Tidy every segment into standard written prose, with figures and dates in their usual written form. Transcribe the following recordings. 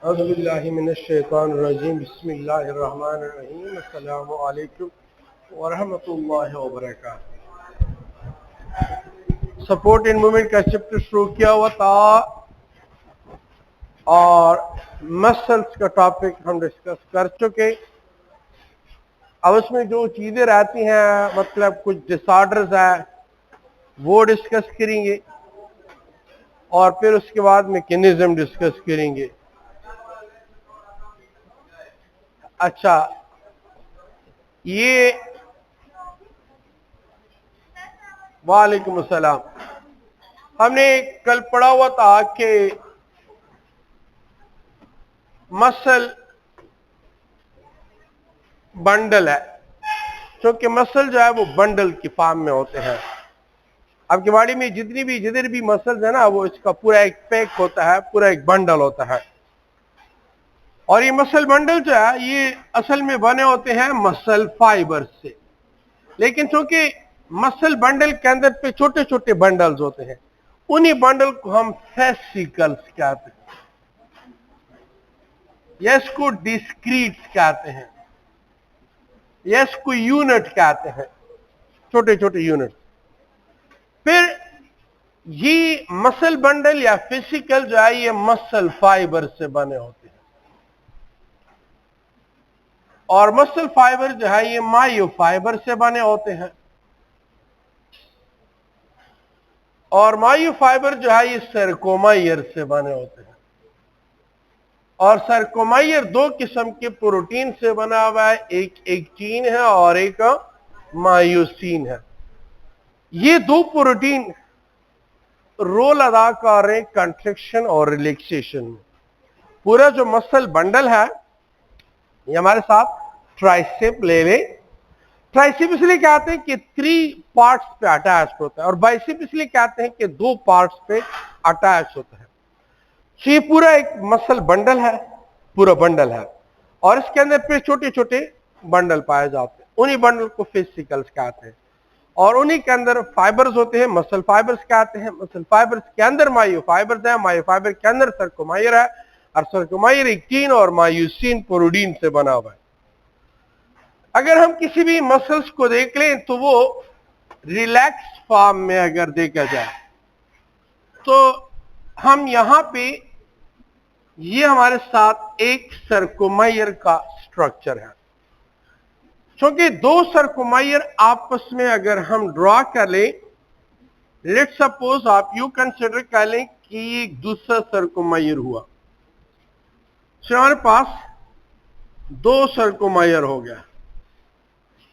औज़ुबिल्लाहिमिनश्शैतानिर्रजीम बिस्मिल्लाहिर्रहमानिर्रहीम अस्सलामु अलैकुम वरहमतुल्लाहि वबरकातुहू। सपोर्ट इन मूवमेंट का चैप्टर शुरू किया हुआ था और मसल्स का टॉपिक हम डिस्कस कर चुके। अब उसमें जो चीज़ें रहती हैं, मतलब कुछ डिसऑर्डर्स है, वो डिस्कस करेंगे और फिर उसके बाद मैकेनिज्म डिस्कस करेंगे। अच्छा, ये वालेकुम अस्सलाम। हमने कल पढ़ा हुआ था कि मसल बंडल है, क्योंकि मसल जो है वो बंडल की फॉर्म में होते हैं। आपकी बॉडी में जिधर भी मसल्स है ना, वो इसका पूरा एक पैक होता है, पूरा एक बंडल होता है। और ये मसल बंडल जो है ये असल में बने होते हैं मसल फाइबर से, लेकिन चूंकि मसल बंडल के अंदर पे छोटे छोटे बंडल्स होते हैं, उन्हीं बंडल को हम फेसिकल्स कहते हैं या इसको डिस्क्रीट्स कहते हैं या इसको यूनिट कहते हैं, छोटे छोटे यूनिट। फिर ये मसल बंडल या फिजिकल जो है ये मसल फाइबर से बने होते हैं, और मसल फाइबर जो है ये मायो फाइबर से बने होते हैं, और मायो फाइबर जो है ये सर्कोमायर से बने होते हैं। और सर्कोमायर दो किस्म के प्रोटीन से बना हुआ है, एक एक्टिन है और एक मायोसिन है। ये दो प्रोटीन रोल अदा कर रहे हैं कंट्रैक्शन और रिलैक्सेशन में। पूरा जो मसल बंडल है ये हमारे साथ ट्राइसेप ले ले। ट्राइसेप इसलिए कहते हैं कि 3 पार्ट्स पे अटैच होता है, और बाइसेप इसलिए कहते हैं कि 2 पार्ट्स पे अटैच होता है। तो ये पूरा एक मसल बंडल है, पूरा बंडल है, और इसके अंदर पे छोटे छोटे बंडल पाए जाते हैं। उन्हीं बंडल को फेसिकल्स कहते हैं, और उन्हीं के अंदर फाइबर्स होते हैं, मसल फाइबर्स कहते हैं। मसल फाइबर्स के अंदर मायो फाइबर्स है, मायो फाइबर के अंदर सर्कोमायर है, और सर्कोमायर एक्टिन और मायोसिन प्रोटीन से बना हुआ है। अगर हम किसी भी मसल्स को देख लें तो वो रिलैक्स फॉर्म में अगर देखा जाए तो हम यहां पे ये हमारे साथ एक सर्कोमायर का स्ट्रक्चर है। क्योंकि दो सर्कोमायर आपस में अगर हम ड्रॉ कर लें, लेट सपोज आप यू कंसिडर कर लें कि ये एक दूसरा सर्कोमायर हुआ, तो हमारे पास 2 सर्कोमायर हो गया,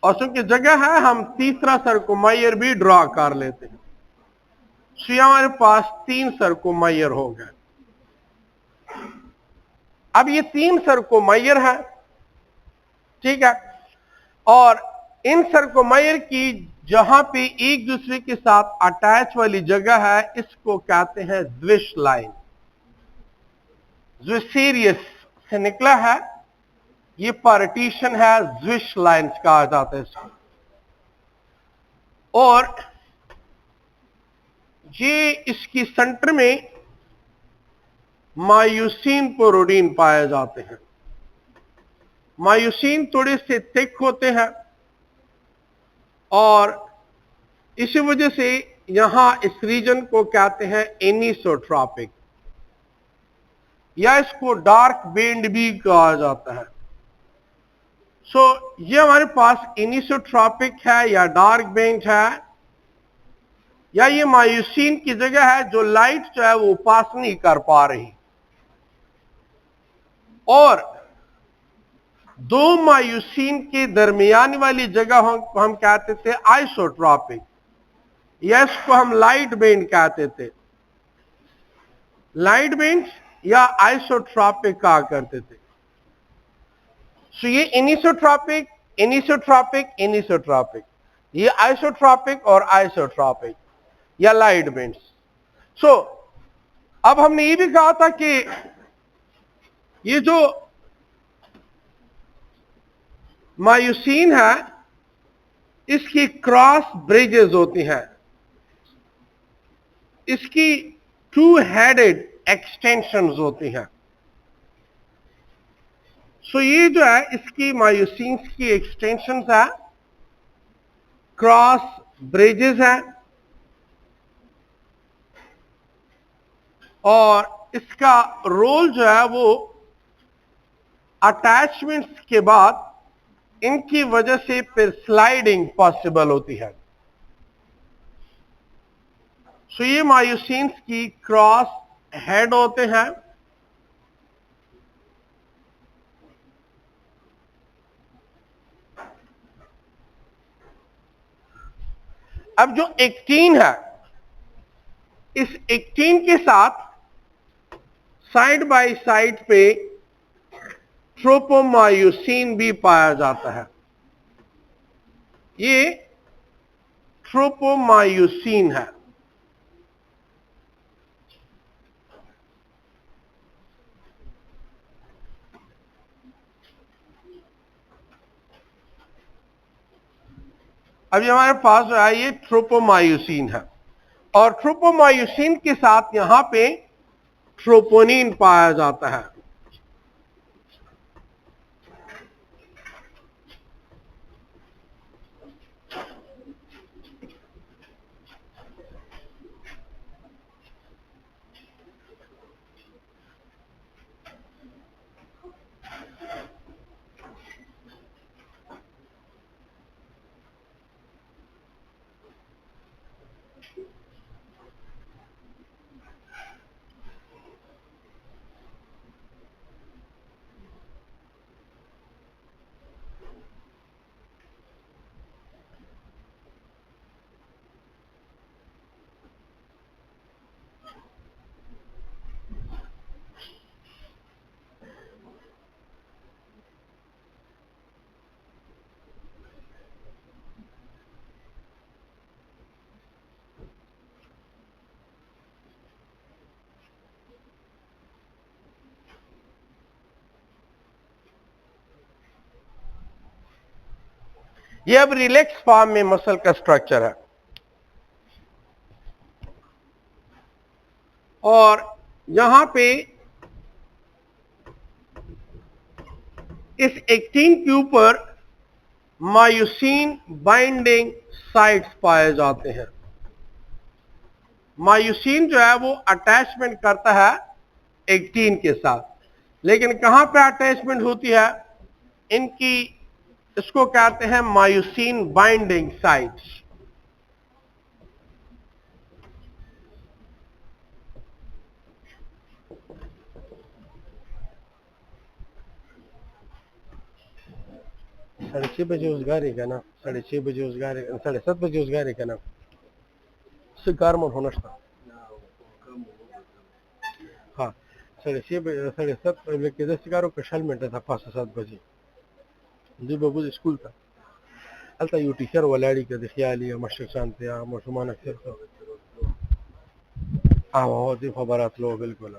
और चूंकि जगह है हम तीसरा सर्कोमायर भी ड्रॉ कर लेते हैं, तो हमारे पास 3 सर्कोमायर हो गए। अब ये 3 सर्कोमायर है, ठीक है, और इन सर्कोमायर की जहां पे एक दूसरे के साथ अटैच वाली जगह है, इसको कहते हैं ज्विश लाइन। ज्विसेरियस से निकला है, ये पार्टीशन है, ज्विश लाइन्स कहा जाता है इसको। और ये इसकी सेंटर में मायोसिन प्रोटीन पाए जाते हैं। मायोसिन थोड़े से थिक होते हैं, और इसी वजह से यहां इस रीजन को कहते हैं एनिसोट्रॉपिक, या इसको डार्क बेंड भी कहा जाता है। ये हमारे पास एनिसोट्रॉपिक है या डार्क बेंड है, या ये मायोसिन की जगह है जो लाइट जो है वो पास नहीं कर पा रही। और दो मायोसिन के दरमियान वाली जगह हम कहते थे आइसोट्रॉपिक, या इसको हम लाइट बेंड कहते थे। लाइट बेंड या आइसोट्रॉपिक कहा करते थे। ये एनिसोट्रॉपिक, एनिसोट्रॉपिक, एनिसोट्रॉपिक, ये आइसोट्रॉपिक और आइसोट्रॉपिक या लाइट बेंड्स। अब हमने ये भी कहा था कि ये जो मायोसिन है इसकी क्रॉस ब्रिजेस होती हैं, इसकी 2 हेडेड एक्सटेंशंस होती हैं। सो ये जो है इसकी मायोसिन्स की एक्सटेंशंस है, क्रॉस ब्रिजेस है, और इसका रोल जो है वो अटैचमेंट्स के बाद इनकी वजह से फिर स्लाइडिंग पॉसिबल होती है। सो ये मायोसिन्स की क्रॉस हेड होते हैं, अब जो एक्टिन है, इस एक्टिन के साथ साइड बाय साइड पे ट्रोपोमायोसिन भी पाया जाता है। ये ट्रोपोमायोसिन है। अभी हमारे पास जो है ये ट्रोपोमायोसिन है, और ट्रोपोमायोसिन के साथ यहां पे ट्रोपोनिन पाया जाता है। ये अब रिलैक्स फॉर्म में मसल का स्ट्रक्चर है, और यहां पे इस एक्टिन के ऊपर मायोसिन बाइंडिंग साइट्स पाए जाते हैं। मायोसिन जो है वो अटैचमेंट करता है एक्टिन के साथ, लेकिन कहां पे अटैचमेंट होती है इनकी, इसको कहते हैं मायोसिन बाइंडिंग साइट्स। साढ़े 6 बजे उस गाड़ी का ना, 6:30 बजे उस गाड़ी, 7:30 बजे उस गाड़ी का ना सिगार होना था। हाँ, 6:30 बजे, 7:30 बजे के 10 सिगारों का शल मिनट था, 5-7 बजे जी बाबू स्कूल था। अलता यू टीचर वलाड़ी का ख्याली मशक शांति मशुमान अक्सर तो हाँ दि खबरात लो बिल्कुल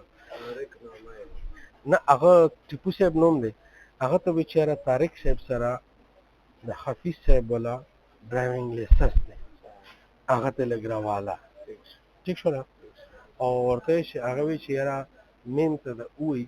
ना अगर टिपू साहब नोम दे अगर तो बेचारा तारिक साहब सरा द हाफिज साहब बोला ड्राइविंग लाइसेंस ने अगर ते लगरा वाला ठीक शो और ते अगर बेचारा मेन तो उई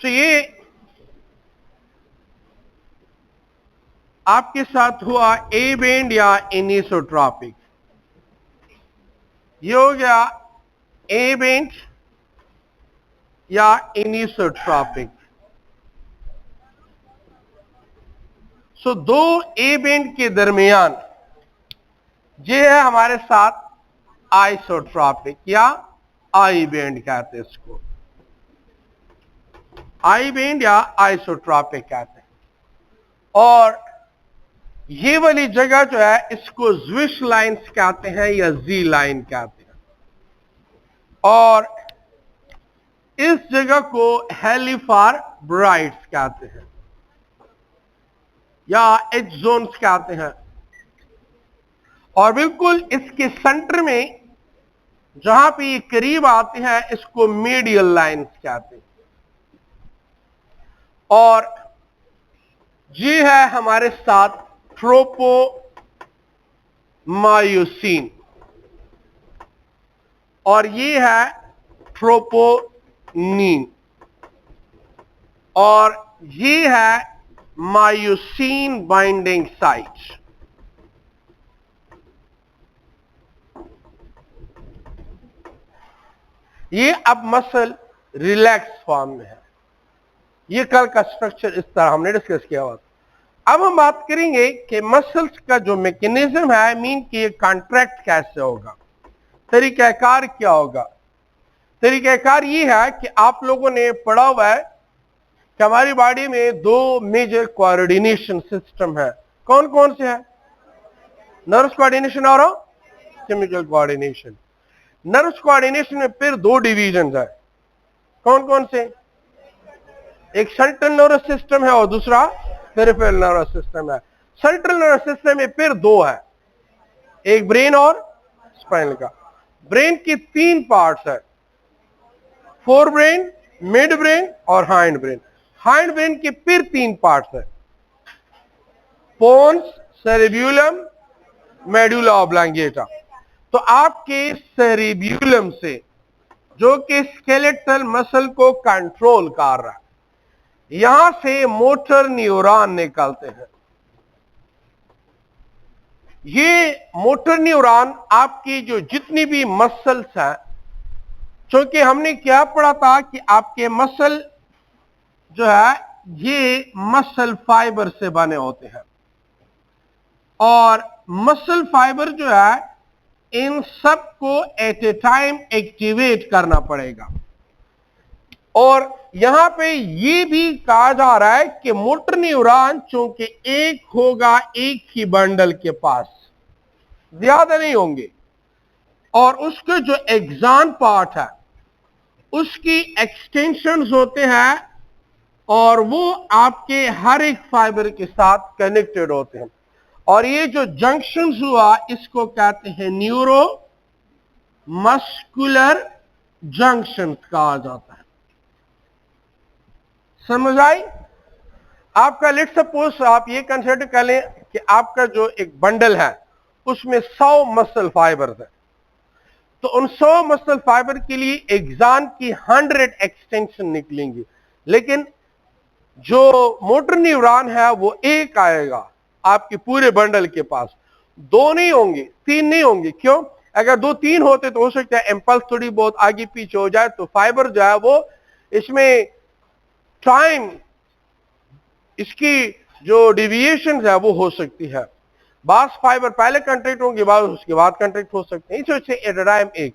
सो ये आपके साथ हुआ ए बैंड या एनिसोट्रॉपिक, ये हो गया ए बैंड या एनिसोट्रॉपिक। सो दो ए बैंड के दरमियान ये है हमारे साथ आइसोट्रॉपिक या आई बैंड कहते हैं इसको, आई बैंड या आइसोट्रॉपिक कहते हैं। और ये वाली जगह जो है इसको ज्विश लाइन्स कहते हैं या जी लाइन कहते हैं, और इस जगह को हेलिफार ब्राइट्स कहते हैं या एच जोन्स कहते हैं। और बिल्कुल इसके सेंटर में जहां पे ये करीब आते हैं इसको मीडियल लाइन्स कहते हैं। और ये है हमारे साथ ट्रोपोमायोसिन और ये है ट्रोपोनिन और ये है मायोसिन बाइंडिंग साइट। ये अब मसल रिलैक्स फॉर्म में है। ये कल का स्ट्रक्चर इस तरह हमने डिस्कस किया हुआ। अब हम बात करेंगे कि मसल्स का जो मैकेनिज्म है, मीन कि ये कॉन्ट्रैक्ट कैसे होगा, तरीकाकार क्या होगा। तरीकाकार ये है कि आप लोगों ने पढ़ा हुआ है कि हमारी बॉडी में दो मेजर कोऑर्डिनेशन सिस्टम है। कौन कौन से है? नर्व्स कोऑर्डिनेशन और केमिकल कोऑर्डिनेशन। नर्व्स कोऑर्डिनेशन में फिर दो डिवीजन है। कौन कौन से? एक सेंट्रल नर्वस सिस्टम है और दूसरा पेरिफेरल नर्वस सिस्टम है। सेंट्रल नर्वस सिस्टम में फिर दो है, एक ब्रेन और स्पाइनल का। ब्रेन की तीन पार्ट्स है, फोर ब्रेन, मिड ब्रेन और हाइंड ब्रेन। हाइंड ब्रेन के फिर तीन पार्ट्स है, पोन्स, सेरेब्यूलम, मेडुला ऑब्लांगेटा। तो आपके सेरेब्यूलम से, जो कि स्केलेटल मसल को कंट्रोल कर रहा है, यहां से मोटर न्यूरॉन निकलते हैं। ये मोटर न्यूरॉन आपकी जो जितनी भी मसल्स हैं, क्योंकि हमने क्या पढ़ा था कि आपके मसल जो है ये मसल फाइबर से बने होते हैं और मसल फाइबर जो है इन सब को एट ए टाइम एक्टिवेट करना पड़ेगा। और यहां पे ये भी कहा जा रहा है कि मोटर न्यूरॉन चूंकि एक होगा एक ही बंडल के पास, ज्यादा नहीं होंगे, और उसके जो एक्सॉन पार्ट है उसकी एक्सटेंशंस होते हैं और वो आपके हर एक फाइबर के साथ कनेक्टेड होते हैं। और ये जो जंक्शंस हुआ इसको कहते हैं न्यूरो मस्कुलर जंक्शन कहा जाता है। समझ आई? आपका लेट्स सपोज आप ये कंसिडर कर लें कि आपका जो एक बंडल है उसमें 100 मसल फाइबर्स है, तो उन 100 मसल फाइबर के लिए एक्सॉन की 100 एक्सटेंशन निकलेंगी, लेकिन जो मोटर न्यूरॉन है वो एक आएगा आपके पूरे बंडल के पास। दो नहीं होंगे, तीन नहीं होंगे। क्यों? अगर दो तीन होते तो हो सकता है इंपल्स थोड़ी बहुत आगे पीछे हो जाए, तो फाइबर जो है वो इसमें टाइम, इसकी जो डिविएशन है वो हो सकती है। बास फाइबर पहले कंट्रैक्ट होंगे, बाद उसके बाद कंट्रैक्ट हो सकते हैं, इसे एट अ टाइम एक।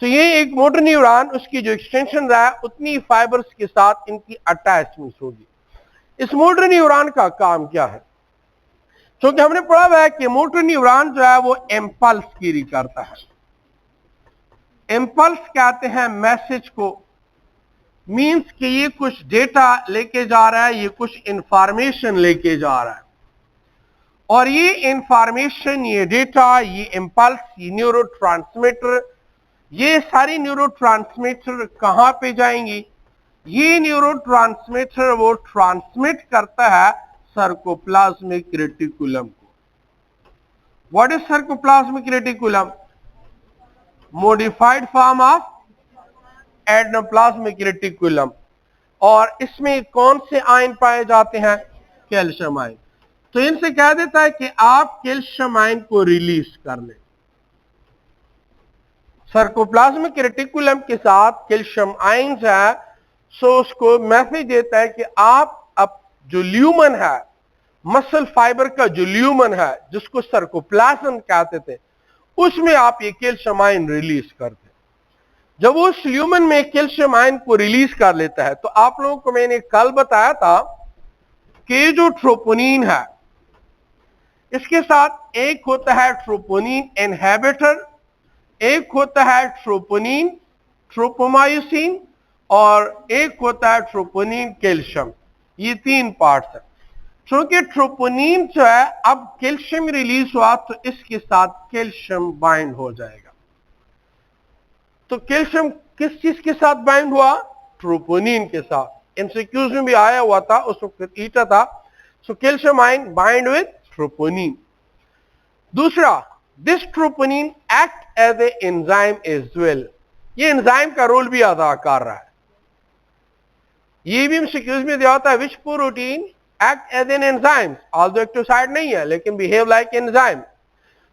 तो ये एक मोटर न्यूरॉन, उसकी जो एक्सटेंशन रहा है उतनी फाइबर्स के साथ इनकी अटैचमेंट होगी। इस मोटर न्यूरॉन का काम क्या है? क्योंकि हमने पढ़ा हुआ है कि मोटर न्यूरॉन जो है वो इंपल्स कैरी करता है। इंपल्स कहते हैं मैसेज को, मींस कि ये कुछ डेटा लेके जा रहा है, ये कुछ इंफॉर्मेशन लेके जा रहा है, और ये इंफॉर्मेशन, ये डेटा, ये इंपल्स, ये न्यूरोट्रांसमीटर, ये सारी न्यूरोट्रांसमीटर कहां पे जाएंगी? ये न्यूरोट्रांसमीटर वो ट्रांसमिट करता है सर्कोप्लाज्मिक रेटिकुलम को। What is sarcoplasmic reticulum? Modified form of endoplasmic reticulum. और इसमें कौन से आयन पाए जाते हैं? Calcium ion. तो इनसे कह देता है कि आप कैल्शियम आयन को रिलीज कर लें। सर्कोप्लाज्मिक रेटिकुलम के साथ कैल्शियम आयन है, सो उसको मैसेज देता है कि आप अब जो ल्यूमन है, मसल फाइबर का जो ल्यूमन है जिसको सर्कोप्लाज्म कहते थे, उसमें आप ये कैल्शियम आयन रिलीज करते। जब उस ल्यूमन में कैल्शियम आयन को रिलीज कर लेता है, तो आप लोगों को मैंने कल बताया था कि जो ट्रोपोनिन है इसके साथ एक होता है ट्रोपोनिन इनहिबिटर, एक होता है ट्रोपोनिन ट्रोपोमायोसिन, और एक होता है ट्रोपोनिन कैल्शियम। ये तीन पार्ट्स हैं। क्योंकि ट्रोपोनिन जो है अब कैल्शियम रिलीज हुआ तो इसके साथ कैल्शियम बाइंड हो जाएगा। तो कैल्शियम किस चीज के साथ बाइंड हुआ? ट्रोपोनिन के साथ। एमसीक्यूज में भी आया हुआ था, उस वक्त ईटा था। So calcium ion bind with troponin. दूसरा, this troponin act as a enzyme as well, ये एंजाइम का रोल भी अदा कर रहा है। ये भी एमसीक्यूज में दिया होता है, which protein act as an enzyme, although active site नहीं है लेकिन बिहेव लाइक एंजाइम।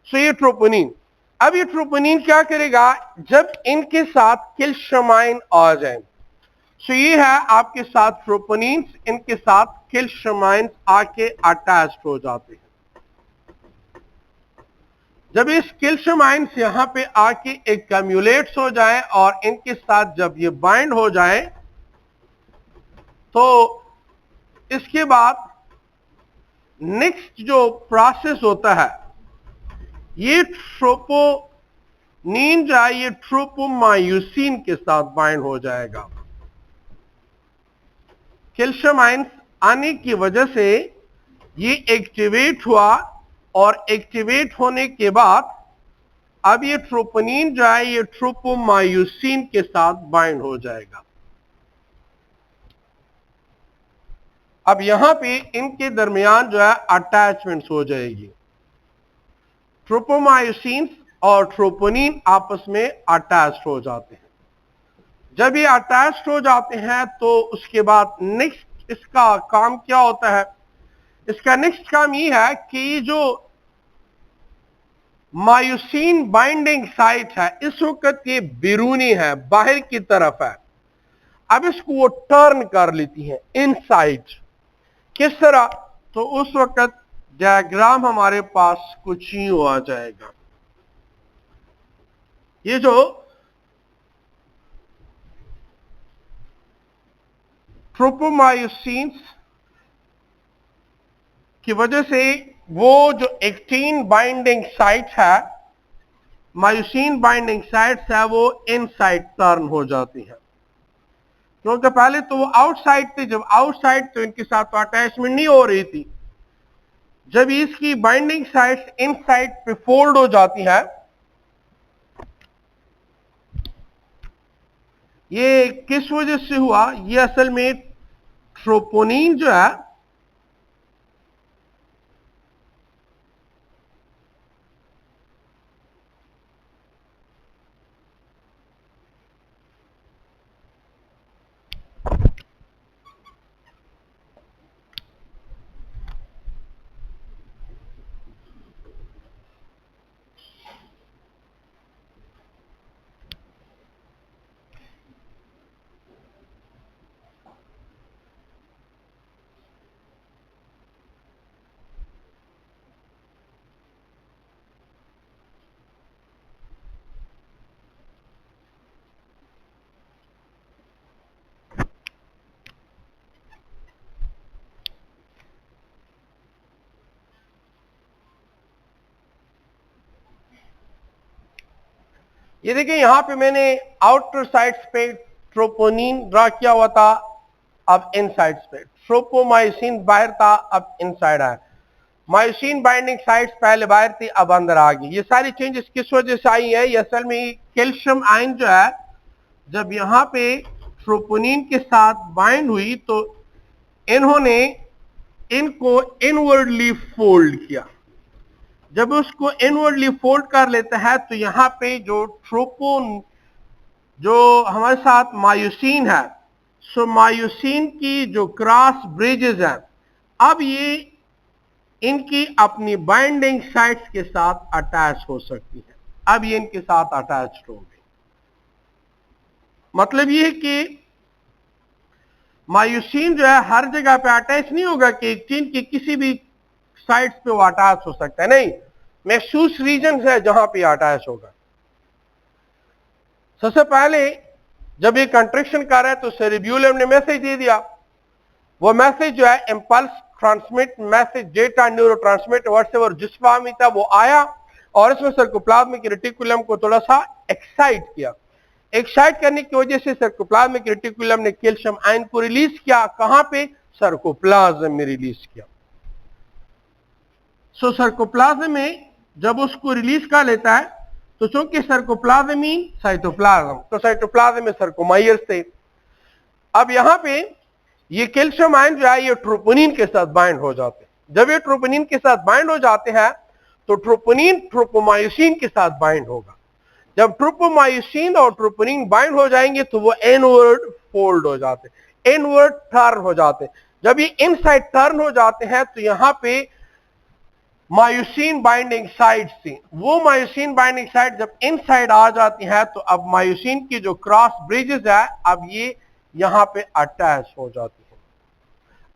सो ये ट्रोपोनिन, अब ये ट्रोपोनिन क्या करेगा, जब इनके साथ कैल्शियम आयन आ जाए, सो ये है आपके साथ ट्रोपोनिन, इनके साथ कैल्शियम आयन आके अटैच हो जाते हैं। जब इस कैल्शियम आयन से यहां पे आके एक कम्युलेट्स हो जाए और इनके साथ जब ये बाइंड हो जाए, तो इसके बाद नेक्स्ट जो प्रोसेस होता है, ये ट्रोपोनिन जो है ये ट्रोपोमायोसिन के साथ बाइंड हो जाएगा। कैल्शियम आयन आने की वजह से ये एक्टिवेट हुआ और एक्टिवेट होने के बाद अब ये ट्रोपोनिन जो है ये ट्रोपोमायोसिन के साथ बाइंड हो जाएगा। अब यहां पे इनके दरमियान जो है अटैचमेंट्स हो जाएगी। ट्रोपोमायोसिन और ट्रोपोनिन आपस में अटैच्ड हो जाते हैं। जब ये अटैच्ड हो जाते हैं तो उसके बाद नेक्स्ट इसका काम क्या होता है, इसका नेक्स्ट काम ये है कि जो मायोसिन बाइंडिंग साइट है इस वक्त ये बैरूनी है, बाहर की तरफ है। अब इसको वो टर्न कर लेती है इनसाइड। किस तरह, तो उस वक्त डायग्राम हमारे पास कुछ यूं आ जाएगा। ये जो ट्रोपोमायोसिन की वजह से वो जो एक्टिन बाइंडिंग साइट है, मायोसिन बाइंडिंग साइट्स है, वो इनसाइड टर्न हो जाती है। क्योंकि पहले तो वो आउटसाइड थी, जब आउटसाइड तो इनके साथ तो अटैचमेंट नहीं हो रही थी। जब इसकी बाइंडिंग साइट्स इनसाइड पे फोल्ड हो जाती है, ये किस वजह से हुआ, ये असल में ट्रोपोनिन जो है ये देखिए यहां पे मैंने आउटर साइड्स पे ट्रोपोनिन ड्रा किया हुआ था, अब इन साइड्स पे ट्रोपोमायोसिन बाहर था, अब इनसाइड आया। मायोसिन बाइंडिंग साइट्स पहले बाहर थी, अब अंदर आ गई। ये सारी चेंजेस किस वजह से आई है, ये असल में कैल्शियम आयन जो है जब यहां पे ट्रोपोनिन के साथ बाइंड हुई तो इन्होंने इनको इनवर्डली फोल्ड किया। जब उसको इनवर्डली फोल्ड कर लेता है तो यहां पे जो जो हमारे साथ मायोसिन है, सो मायोसिन की जो क्रॉस ब्रिजेस हैं, अब ये इनकी अपनी बाइंडिंग साइट्स के साथ अटैच हो सकती है। अब ये इनके साथ अटैच हो गई। मतलब ये है कि मायोसिन जो है हर जगह पे अटैच नहीं होगा कि एक्टिन की किसी भी साइड्स पे वो अटैच हो सकता है, नहीं, महसूस रीजन है जहां पे अटैच होगा। सबसे पहले जब ये कंट्रैक्शन कर रहा है तो सेरेब्यूलम ने मैसेज दे दिया। वो मैसेज जो है impulse transmit message data neurotransmitter whatsoever जिस फॉर्म में था वो आया और इसमें सर्कोप्लाज्मिक रेटिकुलम को थोड़ा सा एक्साइट किया। एक्साइट करने की वजह से सर्कोप्लाज्मिक रेटिकुलम ने कैल्शियम आयन को रिलीज किया। कहां पे, सर्कोप्लाज्म में रिलीज किया। सो सर्कोप्लाज्म में जब उसको रिलीज कर लेता है तो चूंकि सर्कोप्लाज्म मीन साइटोप्लाज्म, तो साइटोप्लाज्म में सर्कोमायर्स थे। अब यहां पे ये कैल्शियम आयन जो है ये ट्रोपोनिन के साथ बाइंड हो जाते हैं। जब ये ट्रोपोनिन के साथ बाइंड हो जाते हैं तो ट्रोपोनिन ट्रोपोमायोसिन के साथ बाइंड होगा। जब ट्रोपोमायोसिन और ट्रोपोनिन बाइंड हो जाएंगे तो वो इनवर्ड फोल्ड हो जाते हैं, इनवर्ड टर्न हो जाते हैं। जब ये इनसाइड टर्न हो जाते हैं तो यहां पे मायोसिन बाइंडिंग साइड से, वो मायोसिन बाइंडिंग साइड जब इनसाइड आ जाती है तो अब मायोसिन की जो क्रॉस ब्रिजेस है अब ये यहां पे अटैच हो जाती है।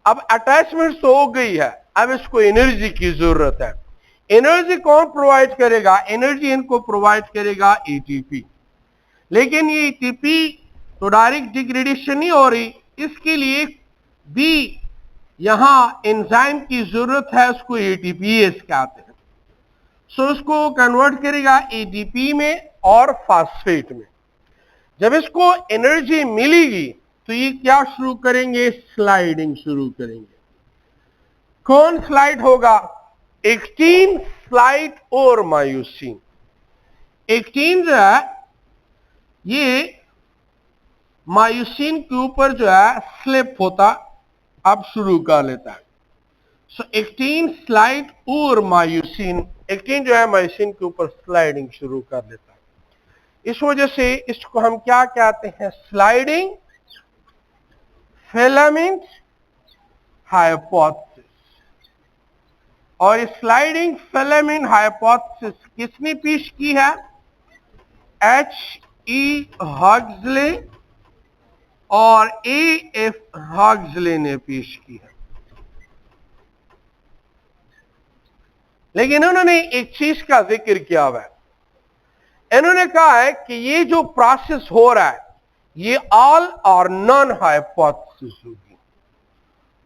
अब अटैचमेंट तो हो गई है, अब इसको एनर्जी की जरूरत है। एनर्जी कौन प्रोवाइड करेगा? एनर्जी इनको प्रोवाइड करेगा एटीपी। लेकिन ये एटीपी तो डायरेक्ट डिग्रेडेशन नहीं हो रही, इसके लिए भी यहां एंजाइम की जरूरत है, उसको एटीपीएस कहते हैं। सो उसको कन्वर्ट करेगा एटीपी में और फास्फेट में। जब इसको एनर्जी मिलेगी तो ये क्या शुरू करेंगे? स्लाइडिंग शुरू करेंगे। कौन स्लाइड होगा? एक्टिन स्लाइड और मायोसिन। एक्टिन जो है ये मायोसिन के ऊपर जो है स्लिप होता अब शुरू कर लेता है। सो एक्टिन स्लाइड और मायोसिन, एक्टिन जो है मायोसिन के ऊपर स्लाइडिंग शुरू कर लेता है। इस वजह से इसको हम क्या कहते हैं? Sliding filament hypothesis. और इस स्लाइडिंग फिलामेंट हाइपोथेसिस किसने पेश की है? H.E. हक्सले और A.F. हक्सले ने पेश की है। लेकिन उन्होंने एक चीज का जिक्र किया हुआ है। इन्होंने कहा है कि ये जो प्रोसेस हो रहा है ये ऑल और नन हाइपोथेसिस होगी।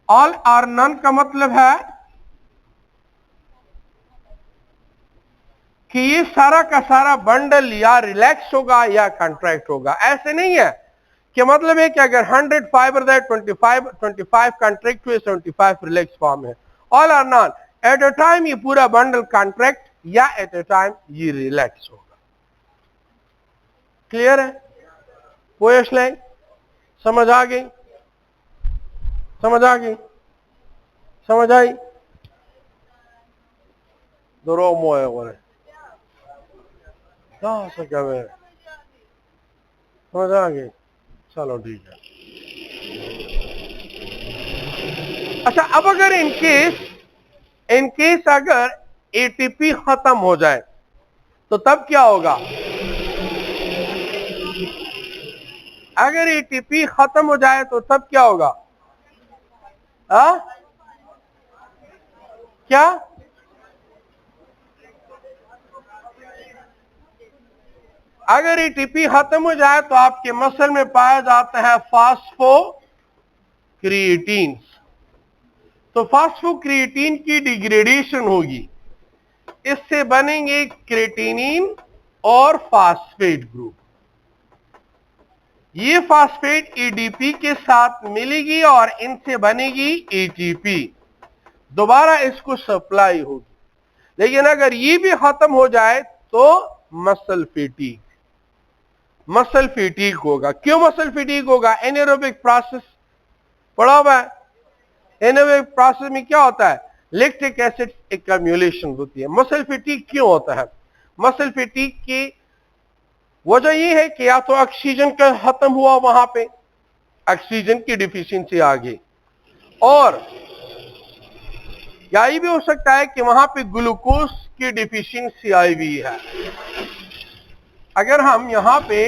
ऑल और नन का मतलब है कि ये सारा का सारा बंडल या रिलैक्स होगा या कंट्रैक्ट होगा। ऐसे नहीं है कि मतलब है कि अगर 100 फाइबर है 25 कंट्रैक्ट हुए 75 रिलैक्स फॉर्म है। ऑल और नन, एट अ टाइम ये पूरा बंडल कंट्रैक्ट या एट अ टाइम ये रिलैक्स होगा। क्लियर है? पोयसलाइन समझ आ गई? समझ आ गई? समझ आई? दो मोए और क्या समझ आ गई? चलो ठीक है। अच्छा, अब अगर इनकेस अगर एटीपी खत्म हो जाए तो तब क्या होगा? अगर एटीपी खत्म हो जाए तो तब क्या होगा? क्या? अगर एटीपी खत्म हो जाए तो आपके मसल में पाया जाता है फास्फोक्रिएटिन। तो फास्फोक्रिएटिन की डिग्रेडेशन होगी, इससे बनेंगे क्रिएटिनिन और फास्फेट ग्रुप। ये फास्फेट एडीपी के साथ मिलेगी और इनसे बनेगी एटीपी, दोबारा इसको सप्लाई होगी। लेकिन अगर ये भी खत्म हो जाए तो मसल फैटीग होगा। क्यों मसल फैटीग होगा? एनारोबिक प्रोसेस पढ़ा हुआ है। एनारोबिक प्रोसेस में क्या होता है? लैक्टिक एसिड एक्यूमुलेशन होती है। मसल फैटीग क्यों होता है? मसल फैटीग की वजह यह है कि या तो ऑक्सीजन का खत्म हुआ, वहां पे ऑक्सीजन की डिफिशियंसी आ गई, और या ये भी हो सकता है कि वहां पे ग्लूकोज की डिफिशियंसी आई हुई है। अगर हम यहां पे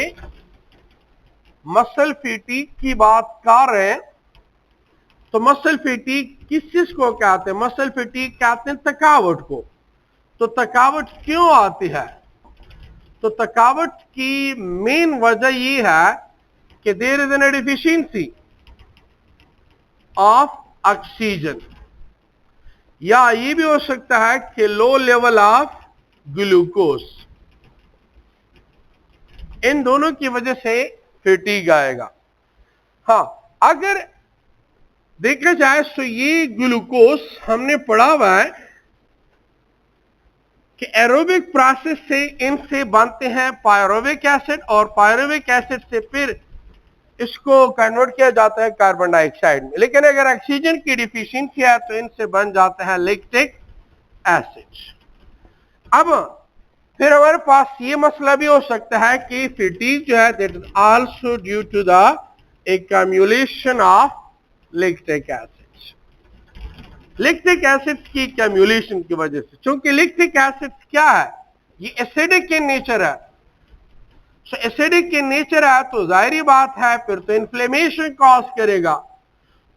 मसल फैटीग की बात कर रहे हैं तो मसल फैटीग किस चीज को कहते हैं? मसल फैटीग कहते हैं थकावट को। तो थकावट क्यों आती है? तो थकावट की मेन वजह यह है कि there is an deficiency of oxygen, या ये भी हो सकता है कि लो लेवल ऑफ ग्लूकोज। इन दोनों की वजह से फैटीग आएगा। हाँ, अगर देखा जाए तो ये ग्लूकोज हमने पढ़ा हुआ है कि एरोबिक प्रोसेस से इनसे बनते हैं पायरुविक एसिड, और पायरुविक एसिड से फिर इसको कन्वर्ट किया जाता है कार्बन डाइऑक्साइड में। लेकिन अगर ऑक्सीजन की डिफिशियंसी है तो इनसे बन जाते हैं लैक्टिक एसिड। अब फिर हमारे पास ये मसला भी हो सकता है कि फैटीग जो है that is also due to the accumulation of lactic acid. Lactic acid की एक्यूमुलेशन की वजह से, क्योंकि लैक्टिक एसिड क्या है, ये एसिडिक इन नेचर है। सो एसिडिक इन नेचर है तो जाहिर बात है फिर तो इन्फ्लेमेशन कॉज करेगा।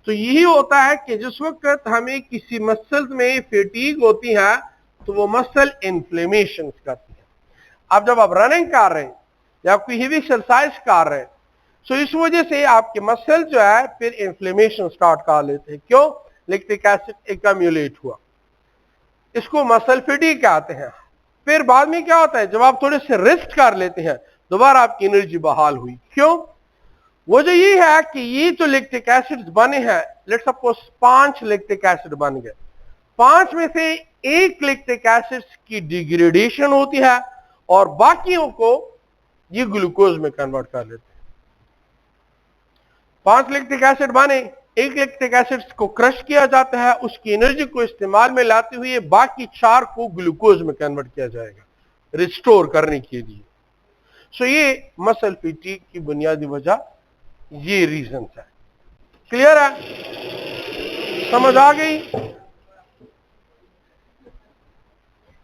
तो यही होता है कि जिस वक्त हमें किसी मसल में फैटीग होती है तो वो मसल इन्फ्लेमेशन करती है। अब जब आप रनिंग कर रहे हैं या कोई हेवी एक्सरसाइज कर रहे हैं तो इस वजह से आपके मसल जो है फिर इन्फ्लेमेशन स्टार्ट कर लेते हैं। क्यों? लैक्टिक एसिड एक्यूमुलेट हुआ, इसको मसल फैटीग कहते हैं। फिर बाद में क्या होता है, जब आप थोड़े से रेस्ट कर लेते हैं दोबारा आपकी एनर्जी बहाल हुई। क्यों? वजह ये है कि ये जो लैक्टिक एसिड बने हैं, लेट्स सपोज 5 लैक्टिक एसिड बन गए, 5 में से एक लैक्टिक एसिड की डिग्रेडेशन होती है और बाकियों को ये ग्लूकोज में कन्वर्ट कर लेते हैं। 5 लैक्टिक एसिड बने, एक लैक्टिक एसिड को क्रश किया जाता है, उसकी एनर्जी को इस्तेमाल में लाते हुए बाकी 4 को ग्लूकोज में कन्वर्ट किया जाएगा रिस्टोर करने के लिए। सो ये मसल फैटीग की बुनियादी वजह ये रीजन है। क्लियर है? समझ आ गई?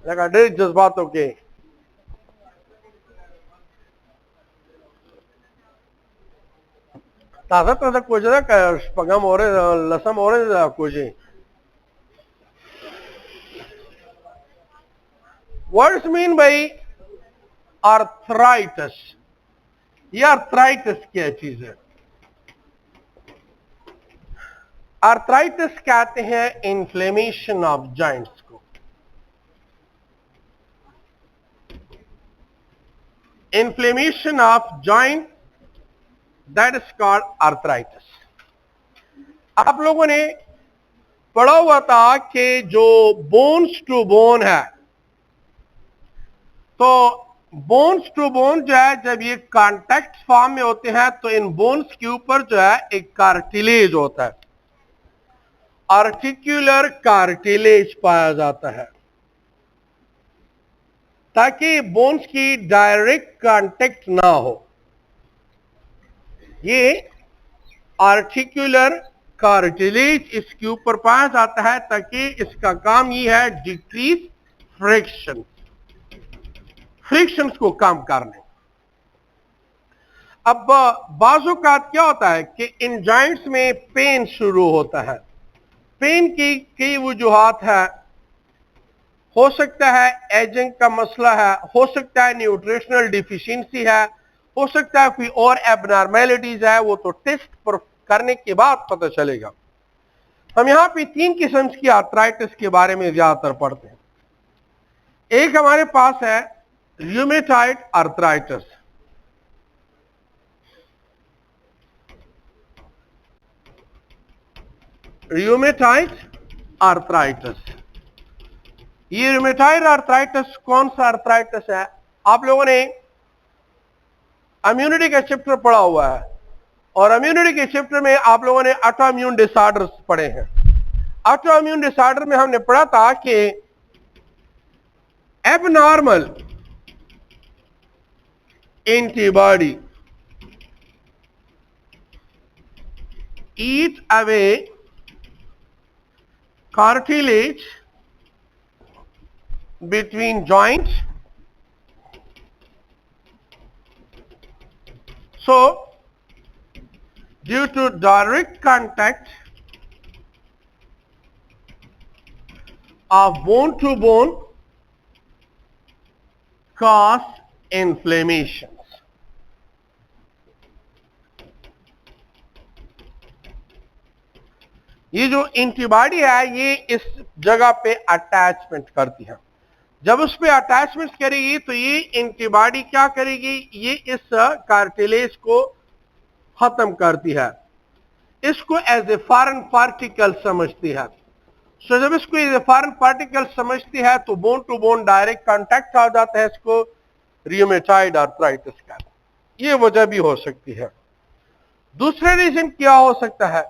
लगा डेढ़ जज्बातों के ताजा ताजा कुछ पगम हो रहे लसम हो रहे कुछ। Words mean by arthritis. ये आर्थराइटिस क्या चीज है? आर्थराइटिस कहते हैं इन्फ्लेमेशन ऑफ जॉइंट्स को। Inflammation of joint that is called arthritis. आप लोगों ने पढ़ा हुआ था कि जो बोन्स टू बोन है, तो बोन्स टू बोन जो है जब ये कॉन्टैक्ट फॉर्म में होते हैं तो इन बोन्स के ऊपर जो है एक कार्टिलेज होता है, आर्टिकुलर कार्टिलेज पाया जाता है, ताकि बोन्स की डायरेक्ट कांटेक्ट ना हो। ये आर्टिकुलर कार्टिलेज इसके ऊपर पाया जाता है ताकि इसका काम ये है डिक्रीज फ्रिक्शन, फ्रिक्शंस को कम करने। अब बाज़-औक़ात क्या होता है कि इन जॉइंट्स में पेन शुरू होता है। पेन की कई वजूहात है, हो सकता है एजिंग का मसला है, हो सकता है न्यूट्रिशनल डिफिशियंसी है, हो सकता है कोई और एबनॉर्मेलिटीज है, वो तो टेस्ट पर करने के बाद पता चलेगा। हम यहां पे 3 किस्म की आर्थराइटिस के बारे में ज्यादातर पढ़ते हैं। एक हमारे पास है रूमेटॉइड आर्थराइटिस। रूमेटॉइड आर्थराइटिस, ये रूमेटॉइड आर्थराइटिस कौन सा आर्थराइटिस है? आप लोगों ने इम्यूनिटी का चैप्टर पढ़ा हुआ है और इम्यूनिटी के चैप्टर में आप लोगों ने ऑटो इम्यून डिसऑर्डर्स पढ़े हैं। ऑटो इम्यून डिसऑर्डर में हमने पढ़ा था कि abnormal antibody eat away cartilage between joints. So due to direct contact of bone to bone cause inflammations. ये जो एंटीबॉडी है ये इस जगह पे अटैचमेंट करती है। जब उस पे अटैचमेंट करेगी तो ये एंटीबॉडी क्या करेगी, ये इस कार्टिलेज को खत्म करती है, इसको एज ए फॉरेन पार्टिकल समझती है। सो जब इसको एज ए फॉरेन पार्टिकल समझती है तो bone to bone direct contact आ जाता है, इसको रूमेटॉइड आर्थराइटिस का। ये वजह भी हो सकती है। दूसरा रीजन क्या हो सकता है?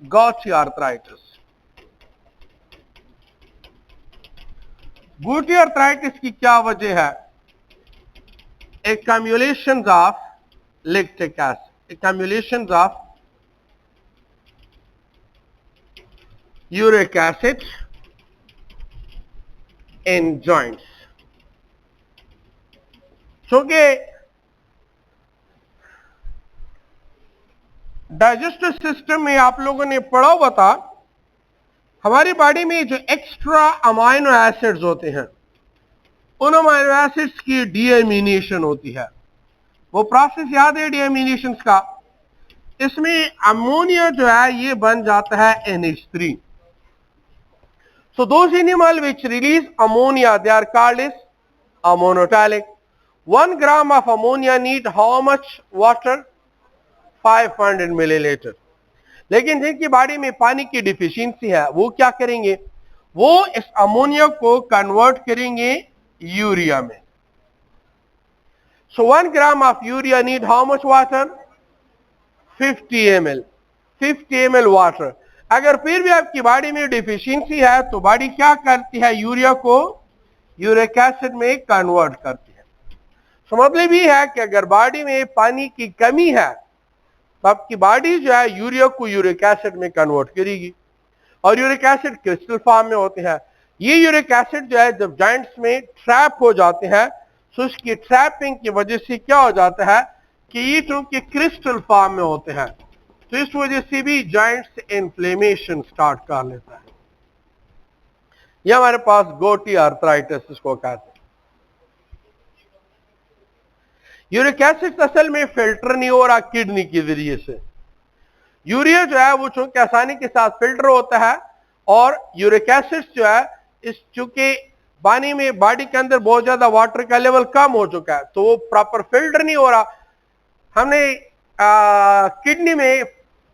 गॉटी आर्थराइटिस। गॉटी आर्थराइटिस की क्या वजह है? accumulations of lactic acid, accumulations of uric acid in joints। क्योंकि डाइजेस्टिव सिस्टम में आप लोगों ने पढ़ा हुआ था, हमारी बॉडी में जो एक्स्ट्रा अमाइनो एसिड्स होते हैं, उन अमाइनो एसिड्स की डीएमिनेशन होती है। वो प्रोसेस याद है डीएमिनेशन का? इसमें अमोनिया जो है ये बन जाता है NH3। So those animal which release ammonia, they are called as ammoniotelic। 1 gram of ammonia need how much water? 500 milliliter। लेकिन जिनकी बॉडी में पानी की डिफिशियंसी है वो क्या करेंगे? वो इस अमोनिया को कन्वर्ट करेंगे यूरिया में। So 1 gram of urea need how much water? 50 ml। 50 ml water. अगर फिर भी आपकी बॉडी में डिफिशियंसी है तो बॉडी क्या करती है? यूरिया को यूरिक एसिड में कन्वर्ट करती है। तो मतलब ये है कि अगर बॉडी में पानी की कमी है तो आपकी बॉडी जो है यूरिया को यूरिक एसिड में कन्वर्ट करेगी, और यूरिक एसिड क्रिस्टल फॉर्म में होते हैं। ये यूरिक एसिड जो है जब जॉइंट्स में ट्रैप हो जाते हैं तो उसकी ट्रैपिंग की वजह से क्या हो जाता है कि ये चूंकि क्रिस्टल फॉर्म में होते हैं तो इस वजह से भी जॉइंट्स इन्फ्लेमेशन स्टार्ट कर लेता है। ये हमारे पास गॉटी आर्थराइटिस इसको कहते हैं। यूरिक एसिड असल में फिल्टर नहीं हो रहा किडनी के जरिए से। यूरिया जो है वो चूंकि आसानी के साथ फिल्टर होता है, और यूरिक एसिड जो है इस चूंकि पानी में बॉडी के अंदर बहुत ज्यादा वाटर का लेवल कम हो चुका है तो वो प्रॉपर फिल्टर नहीं हो रहा। हमने किडनी में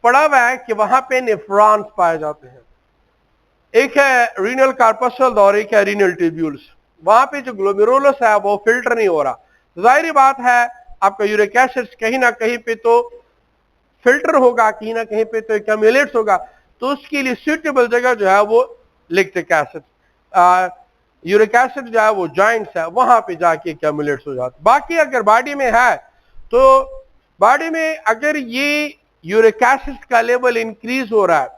पढ़ा हुआ है कि वहां पे नेफ्रॉन्स पाए जाते हैं। एक है रीनल कार्पसल और एक है रीनल ट्यूब्यूल्स। वहां पे जो ग्लोमेरुलस है वो फिल्टर नहीं हो रहा। जाहिर बात है आपका यूरिक एसिड कहीं ना कहीं पे तो फिल्टर होगा, कहीं ना कहीं पे तो एक्यूमुलेट्स होगा, तो उसके लिए सूटेबल जगह जो है वो लैक्टिक एसिड, यूरिक एसिड जो है वो जॉइंट्स है वहां पे जाके एक्यूमुलेट्स हो जाता है। बाकी अगर बॉडी में है तो बॉडी में अगर ये यूरिक एसिड का लेवल इंक्रीज हो रहा है,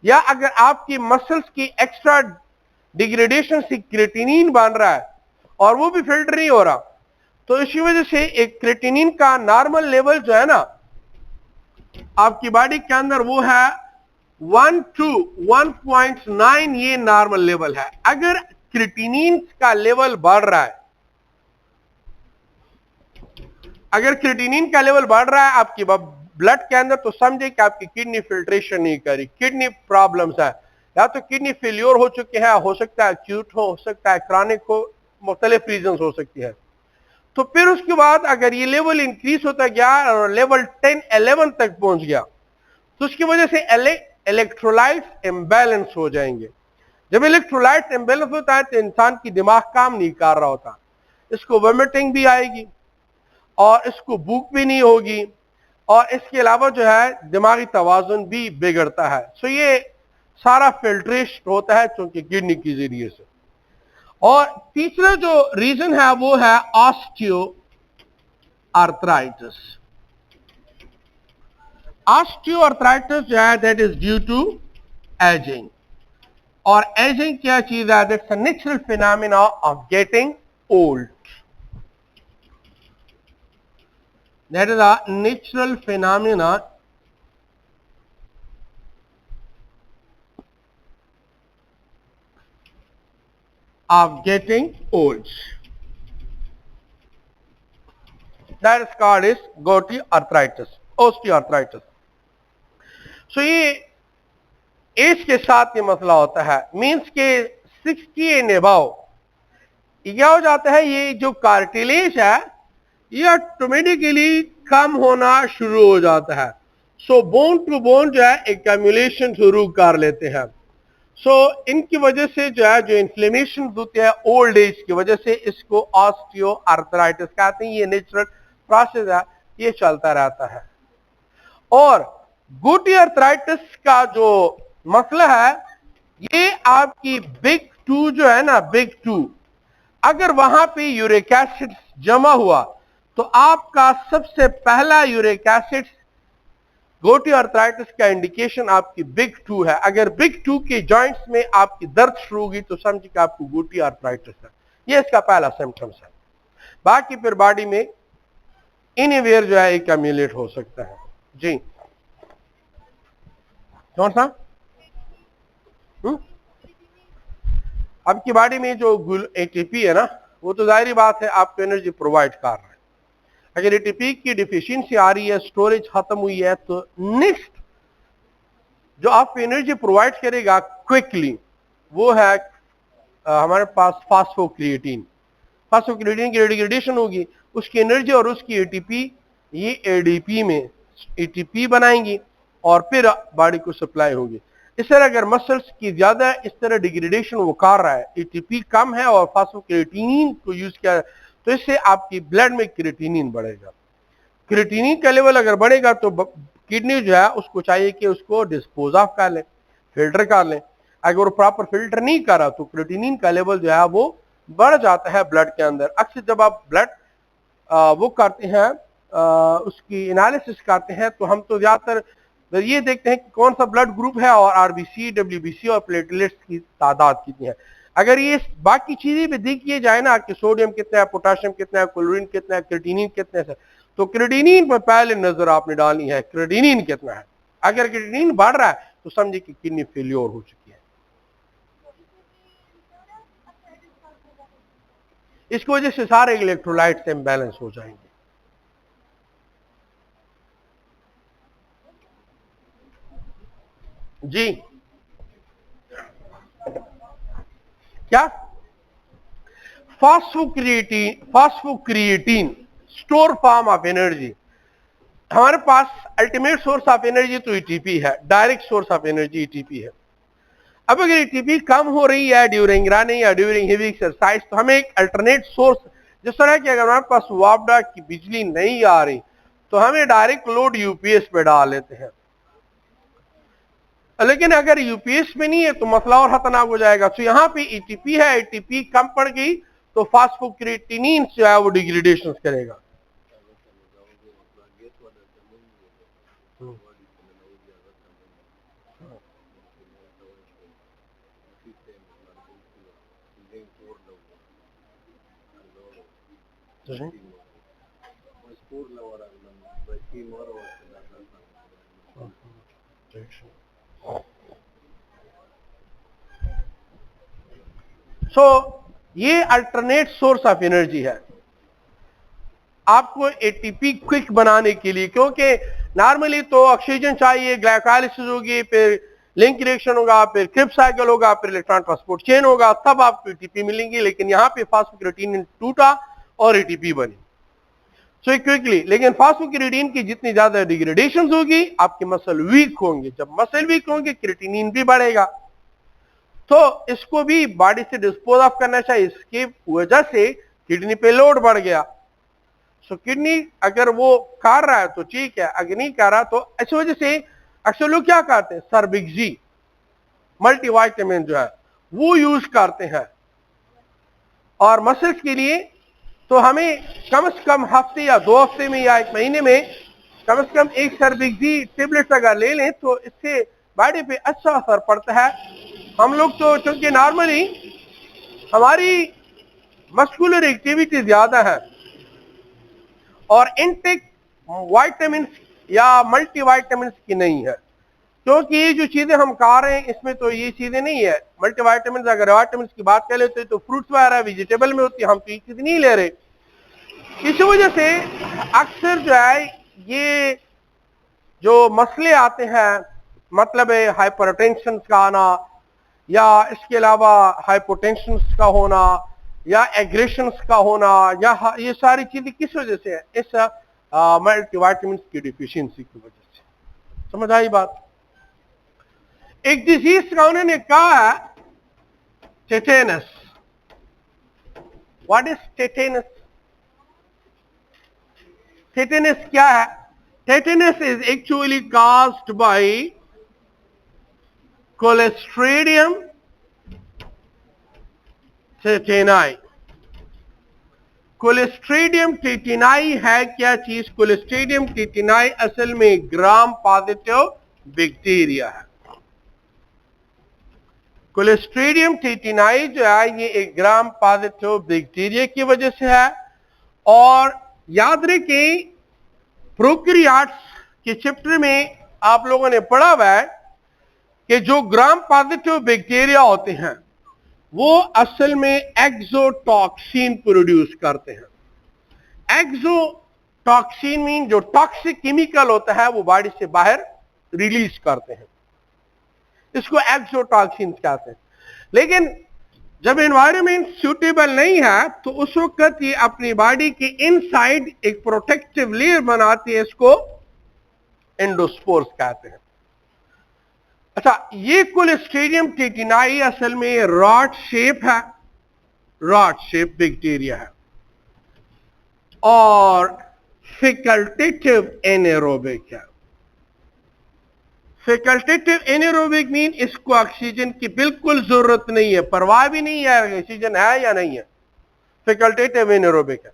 या अगर आपकी मसल्स की एक्स्ट्रा डिग्रेडेशन से क्रेटिनिन बन रहा है और वो भी फिल्टर नहीं हो रहा, तो इसी वजह से एक क्रेटिनिन का नॉर्मल लेवल जो है ना आपकी बॉडी के अंदर वो है 1 to 1.9, ये नॉर्मल लेवल है। अगर क्रेटिनिन का लेवल बढ़ रहा है, अगर क्रेटिनिन का लेवल बढ़ रहा है आपकी ब्लड के अंदर, तो समझे कि आपकी किडनी फिल्ट्रेशन नहीं करी, किडनी प्रॉब्लम्स है, या तो किडनी फेल्योर हो चुके हैं, हो सकता है एक्यूट हो सकता है क्रॉनिक हो, मुख्तलिफ रीजन हो सकती है। तो फिर उसके बाद अगर ये लेवल इंक्रीज होता गया और लेवल 10-11 तक पहुंच गया तो उसकी वजह से इलेक्ट्रोलाइट्स इम्बैलेंस हो जाएंगे। जब इलेक्ट्रोलाइट्स इम्बैलेंस होता है तो इंसान की दिमाग काम नहीं कर रहा होता, इसको वोमिटिंग भी आएगी और इसको भूख भी नहीं होगी, और इसके अलावा जो है दिमागी तवाजुन भी बिगड़ता है। सो ये सारा फिल्ट्रेशन होता है क्योंकि किडनी के जरिए से। और तीसरा जो रीजन है वो है ऑस्टियो आर्थराइटिस। ऑस्टियो आर्थराइटिस जो है that is due to ageing. और एजिंग क्या चीज है? That's a natural phenomena of getting old. That is a natural phenomena of getting old. That is called as gouty arthritis, osteoarthritis. So ये as के साथ ये मसला होता है, मीन्स के 60 एंड अबव क्या हो जाता है, ये जो कार्टिलेज है ये ऑटोमेटिकली कम होना शुरू हो जाता है। सो बोन टू बोन जो है एक्यूमुलेशन शुरू कर लेते हैं। सो इनकी वजह से जो है जो इन्फ्लेमेशन होती है ओल्ड एज की वजह से, इसको ऑस्टियो आर्थराइटिस कहते हैं। ये नेचुरल प्रोसेस है, ये चलता रहता है। और गुटी अर्थराइटिस का जो मसला है, ये आपकी बिग 2 जो है ना, बिग 2, अगर वहां पे यूरिक एसिड जमा हुआ तो आपका सबसे पहला यूरिक एसिड गोटी अर्थराइटिस का इंडिकेशन आपकी बिग 2 है। अगर बिग 2 के जॉइंट्स में आपकी दर्द शुरू होगी तो समझिए कि आपको गोटी अर्थराइटिस है। ये इसका पहला सिम्टम्स है। बाकी फिर बॉडी में इनवेयर जो है एक एक्यूमुलेट हो सकता है। जी कौन सा? आपकी बॉडी में जो एटीपी है ना, वो तो जाहिर बात है आपको एनर्जी प्रोवाइड कर रहा है। अगर एटीपी की डिफिशियंसी आ रही है, स्टोरेज खत्म हुई है, तो नेक्स्ट जो आपको एनर्जी प्रोवाइड करेगा क्विकली वो है हमारे पास फास्फोक्रिएटिन। फास्फोक्रिएटिन की डिग्रेडेशन होगी, उसकी एनर्जी और उसकी एटीपी ये एडीपी में एटीपी बनाएंगी और फिर बॉडी को सप्लाई होगी। इस तरह अगर मसल्स की ज्यादा इस तरह डिग्रेडेशन वो कर रहा है, एटीपी कम है और फास्फोक्रिएटिन को यूज किया, तो इससे आपकी ब्लड में क्रिएटिनिन बढ़ेगा। क्रिएटिनिन का लेवल अगर बढ़ेगा तो किडनी जो है उसको चाहिए कि उसको डिस्पोज ऑफ कर लें, फिल्टर कर लें। अगर वो प्रॉपर फिल्टर नहीं कर रहा तो क्रिएटिनिन का लेवल जो है वो बढ़ जाता है ब्लड के अंदर। अक्सर जब आप ब्लड वो करते हैं, उसकी एनालिसिस करते हैं, तो हम तो ज्यादातर ये देखते हैं कि कौन सा ब्लड ग्रुप है और आरबीसी, डब्ल्यूबीसी और प्लेटलेट्स की तादाद कितनी है। अगर ये बाकी चीजें भी देख किए जाए ना कि सोडियम कितना है, पोटाशियम कितना है, क्लोरीन कितना है, क्रिएटिनिन कितने है, तो क्रिएटिनिन पर पहले नजर आपने डालनी है, क्रिएटिनिन कितना है। अगर क्रिएटिनिन बढ़ रहा है तो समझिए कि किडनी फेल्योर हो चुकी है। इसकी वजह से सारे इलेक्ट्रोलाइट्स इम्बैलेंस हो जाएंगे। जी क्या? फास्फोक्रिएटिन स्टोर फॉर्म ऑफ एनर्जी। हमारे पास अल्टीमेट सोर्स ऑफ एनर्जी तो एटीपी है, direct source of energy ATP है। अब अगर एटीपी कम हो रही है ड्यूरिंग रनिंग या ड्यूरिंग हेवी एक्सरसाइज, तो हमें एक अल्टरनेट सोर्स, जिस तरह की अगर हमारे पास वापडा की बिजली नहीं आ रही तो हमें डायरेक्ट लोड यूपीएस पे डाल लेते हैं। लेकिन अगर यूपीएस में नहीं है तो मसला और खतरनाक हो जाएगा। तो यहाँ पे एटीपी है, एटीपी कम पड़ गई तो फास्फोक्रिएटिनिन जो है वो डिग्रेडेशन करेगा। ये अल्टरनेट सोर्स ऑफ एनर्जी है आपको एटीपी क्विक बनाने के लिए, क्योंकि नॉर्मली तो ऑक्सीजन चाहिए, ग्लाइकोलाइसिस होगी, फिर लिंक रिएक्शन होगा, फिर क्रिप्स साइकिल होगा, फिर इलेक्ट्रॉन ट्रांसपोर्ट चेन होगा, तब आपको एटीपी मिलेंगी। लेकिन यहाँ पे फास्फोक्रिएटिन टूटा और एटीपी बनी सो क्विकली। लेकिन फास्फोक्रिएटिन की जितनी ज्यादा डिग्रेडेशन होगी आपके मसल वीक होंगे। जब मसल वीक होंगे क्रिएटिनिन भी बढ़ेगा, तो इसको भी बॉडी से डिस्पोज ऑफ करना चाहिए। इसकी वजह से किडनी पे लोड बढ़ गया। सो किडनी अगर वो कर रहा है तो ठीक है, अगर नहीं कर रहा तो इस वजह से अक्सर लोग क्या करते हैं, सर्बिक्जी मल्टीविटामिन जो है वो यूज करते हैं। और मसल्स के लिए तो हमें कम से कम हफ्ते या 2 हफ्ते में या 1 महीने में कम से कम एक सर्बिक्जी टेबलेट अगर ले लें तो इससे बॉडी पे अच्छा असर पड़ता है। हम लोग तो चूंकि नॉर्मली हमारी मस्कुलर एक्टिविटी ज्यादा है और इनटेक विटामिन या मल्टीविटामिन की नहीं है, क्योंकि ये जो चीजें हम खा रहे हैं इसमें तो ये चीजें नहीं है। मल्टीविटामिन, अगर विटामिन की बात कर लेते तो फ्रूट्स वगैरह वेजिटेबल में होती है, हम तो ये चीज नहीं ले रहे। इस वजह से अक्सर जो है ये जो मसले आते हैं, मतलब है हाइपरटेंशन का आना या इसके अलावा हाइपोटेंशन का होना या एग्रेशन का होना, या ये सारी चीजें किस वजह से है, इस मल्टीविटामिन की डिफिशियंसी की वजह से। समझ आई बात? एक डिजीज का उन्होंने कहा है tetanus. What is tetanus? Tetanus क्या है? Tetanus is actually caused by Clostridium tetani. Clostridium tetani है क्या चीज? Clostridium tetani असल में ग्राम पॉजिटिव बैक्टीरिया है। Clostridium tetani जो है ये एक ग्राम पॉजिटिव बैक्टीरिया की वजह से है। और याद रखें प्रोकैरियोट्स के चैप्टर में आप लोगों ने पढ़ा हुआ है कि जो ग्राम पॉजिटिव बैक्टीरिया होते हैं वो असल में एक्सोटॉक्सिन प्रोड्यूस करते हैं। एक्सोटॉक्सिन मीन जो टॉक्सिक केमिकल होता है वो बॉडी से बाहर रिलीज करते हैं, इसको एक्सोटॉक्सिन कहते हैं। लेकिन जब एनवायरनमेंट सूटेबल नहीं है तो उस वक्त ये अपनी बॉडी के इनसाइड एक प्रोटेक्टिव लेयर बनाती है, इसको एंडोस्पोर्स कहते हैं। अच्छा, ये क्लोस्ट्रीडियम टेटिनाई असल में रॉड शेप है, रॉड शेप बैक्टीरिया है और फैकल्टेटिव एनारोबिक है। फैकल्टेटिव एनारोबिक मीन इसको ऑक्सीजन की बिल्कुल जरूरत नहीं है, परवाह भी नहीं है ऑक्सीजन है या नहीं है, फैकल्टेटिव एनारोबिक है।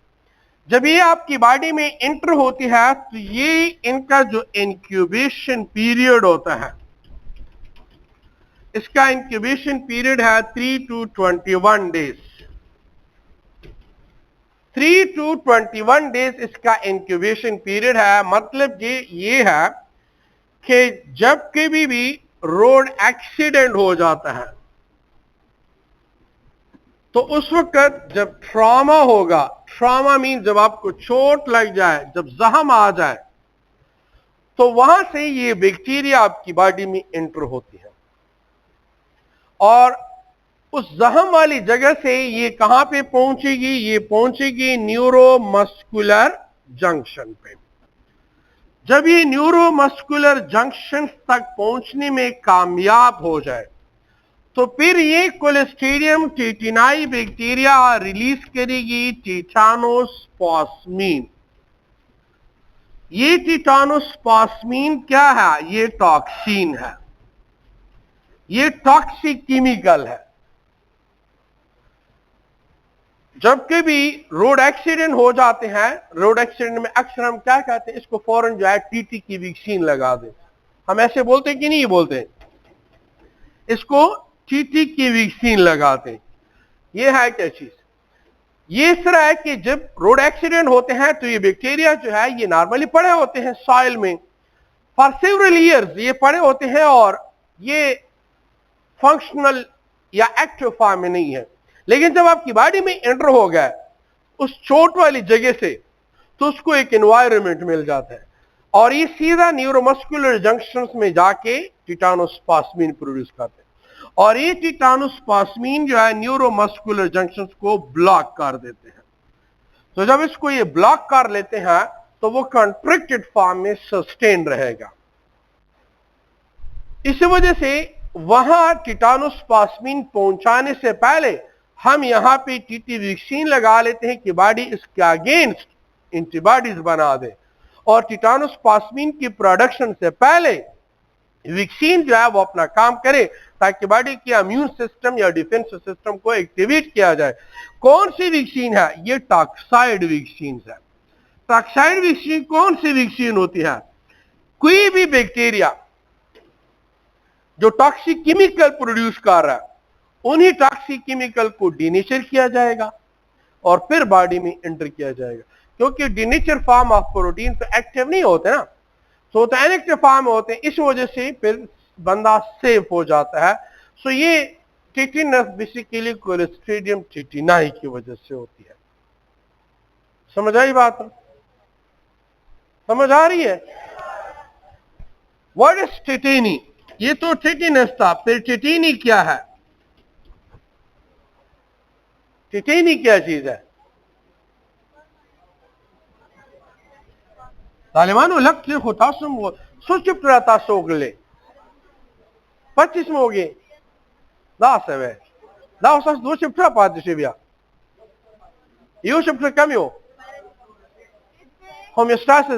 जब ये आपकी बॉडी में एंटर होती है तो ये इनका जो इंक्यूबेशन पीरियड होता है, इसका इंक्यूबेशन पीरियड है 3 to 21 डेज। 3 to 21 डेज इसका इंक्यूबेशन पीरियड है। मतलब ये है कि जब कभी भी रोड एक्सीडेंट हो जाता है तो उस वक्त जब ट्रॉमा होगा, ट्रॉमा मीन जब आपको चोट लग जाए, जब जख्म आ जाए, तो वहां से ये बैक्टीरिया आपकी बॉडी में एंटर होती है और उस जख्म वाली जगह से ये कहां पे पहुंचेगी? ये पहुंचेगी न्यूरोमस्कुलर जंक्शन पे। जब ये न्यूरोमस्कुलर जंक्शन तक पहुंचने में कामयाब हो जाए तो फिर ये क्लोस्ट्रीडियम टेटिनाई बैक्टीरिया रिलीज करेगी टिटानोस्पास्मिन। ये टिटानोस्पास्मिन क्या है? ये टॉक्सिन है, ये टॉक्सिक केमिकल है। जब कभी रोड एक्सीडेंट हो जाते हैं, रोड एक्सीडेंट में अक्सर हम क्या कहते हैं, इसको फौरन जो है टीटी की वैक्सीन लगा दे। हम ऐसे बोलते हैं कि नहीं बोलते? इसको टीटी की वैक्सीन लगाते। ये है क्या चीज? ये इस तरह है कि जब रोड एक्सीडेंट होते हैं तो ये बैक्टीरिया जो है ये नॉर्मली पड़े होते हैं सॉइल में फॉर सेवरल ईयर्स, ये पड़े होते हैं और ये फंक्शनल या एक्टिव फॉर्म में नहीं है। लेकिन जब आपकी बॉडी में एंटर हो गया उस चोट वाली जगह से तो उसको एक एनवायरनमेंट मिल जाता है और ये सीधा न्यूरोमस्कुलर जंक्शंस में जाके टिटानोस्पास्मिन प्रोड्यूस करते हैं और ये टिटानोस्पास्मिन जो है न्यूरोमस्कुलर जंक्शंस को ब्लॉक कर देते हैं। तो जब इसको ये ब्लॉक कर लेते हैं तो वो कंट्रैक्टेड फॉर्म में सस्टेन रहेगा। इसी वजह से वहां टिटानोस्पास्मिन पहुंचाने से पहले हम यहां पे टीटी वैक्सीन लगा लेते हैं कि बॉडी इसके अगेंस्ट एंटीबॉडीज बना दे और टिटानोस्पास्मिन की प्रोडक्शन से पहले वैक्सीन जो है वो अपना काम करे ताकि बॉडी के इम्यून सिस्टम या डिफेंस सिस्टम को एक्टिवेट किया जाए। कौन सी वैक्सीन है? ये टॉक्साइड वैक्सीन है। टॉक्साइड वैक्सीन कौन सी वैक्सीन होती है? कोई भी बैक्टीरिया जो टॉक्सिक केमिकल प्रोड्यूस कर रहा है उन्हीं टॉक्सिक केमिकल को डिनेचर किया जाएगा और फिर बॉडी में एंटर किया जाएगा, क्योंकि डिनेचर फॉर्म ऑफ प्रोटीन तो एक्टिव नहीं होते ना, तो इनएक्टिव फॉर्म होते हैं। इस वजह से फिर बंदा सेफ हो जाता है। सो ये टिटिनस बेसिकली क्लोस्ट्रीडियम टेटिनाई की वजह से होती है। समझ आई बात? समझ आ रही है? What is tetany? ये तो टिटिनस था, फिर टेटिनी क्या है? टेटिनी क्या चीज है? तालिबान लग से खुतासम वो सुचुप रहता सोगले 25 में हो गए दा से दा उसas दो शिफ्ट पाते से बिया यो शिफ्ट कम यो हम स्टास से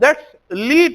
That's lead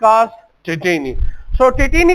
cause tetany. So tetany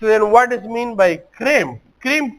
what is mean by cramp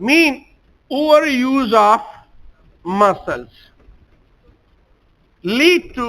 mean overuse of muscles lead to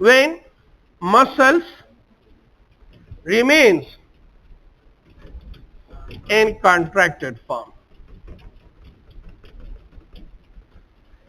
when muscles remains in contracted form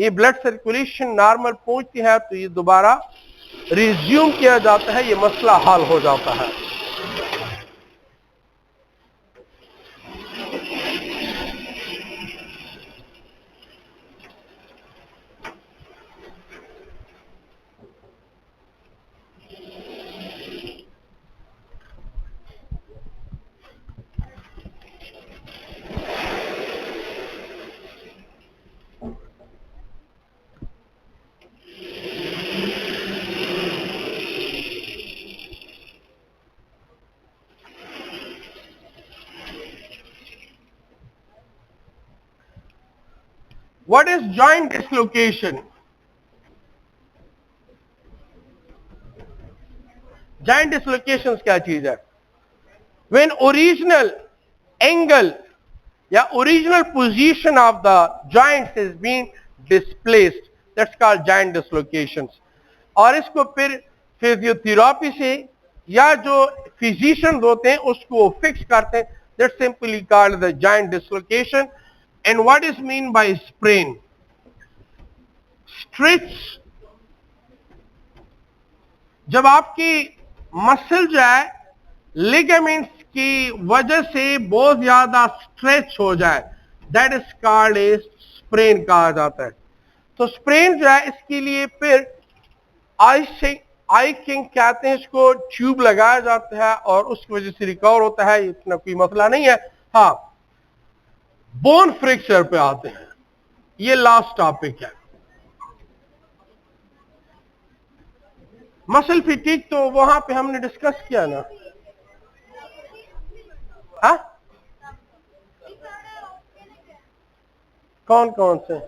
ये ब्लड सर्कुलेशन नॉर्मल पहुंचती है तो ये दोबारा रिज्यूम किया जाता है, ये मसला हल हो जाता है। What is joint dislocation? Joint dislocations क्या चीज है? When original angle या original position of the joints is being displaced, that's called joint dislocations. और इसको फिर फिजियोथेरेपी से या जो फिजिशियंस होते हैं उसको फिक्स करते हैं, that's simply called the joint dislocation. And what is mean by sprain? Stretch, जब आपकी मसल जो है लिगामेंट्स की वजह से बहुत ज्यादा स्ट्रेच हो जाए, that is called a sprain कहा जाता है। तो स्प्रेन जो है इसके लिए फिर आई किंग कहते हैं, इसको ट्यूब लगाया जाता है और उसकी वजह से रिकवर होता है, इतना कोई मसला नहीं है। हाँ, बोन फ्रैक्चर पे आते हैं, ये लास्ट टॉपिक है। मसल फिटिक तो वहां पे हमने डिस्कस किया ना। हाँ, कौन कौन से?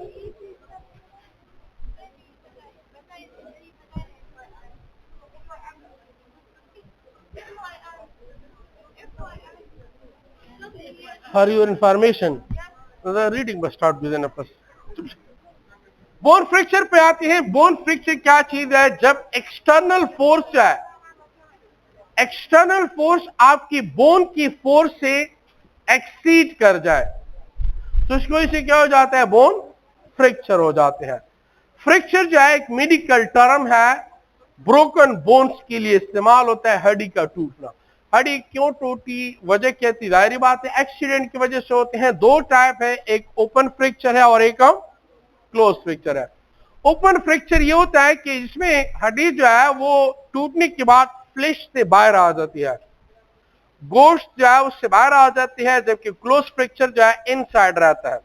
For your information, the reading must start within a person. Bone fracture पे आते हैं। बोन फ्रैक्चर क्या चीज है? जब एक्सटर्नल फोर्स है, एक्सटर्नल फोर्स आपकी बोन की फोर्स से एक्सीड कर जाए तो इसकी वजह से क्या हो जाता है? बोन फ्रैक्चर हो जाते हैं। फ्रैक्चर जो है एक मेडिकल टर्म है, ब्रोकन बोन्स के लिए इस्तेमाल होता है। हड्डी का टूटना, हड्डी क्यों टूटी, वजह क्या थी? जाहिर बात है एक्सीडेंट की वजह से होते हैं। दो टाइप है, एक ओपन फ्रैक्चर है और एक क्लोज फ्रैक्चर है। ओपन फ्रैक्चर ये होता है कि इसमें हड्डी जो है वो टूटने के बाद फ्लेश से बाहर आ जाती है, गोश्त जो है उससे बाहर आ जाती है, जबकि क्लोज फ्रैक्चर जो है इनसाइड रहता है।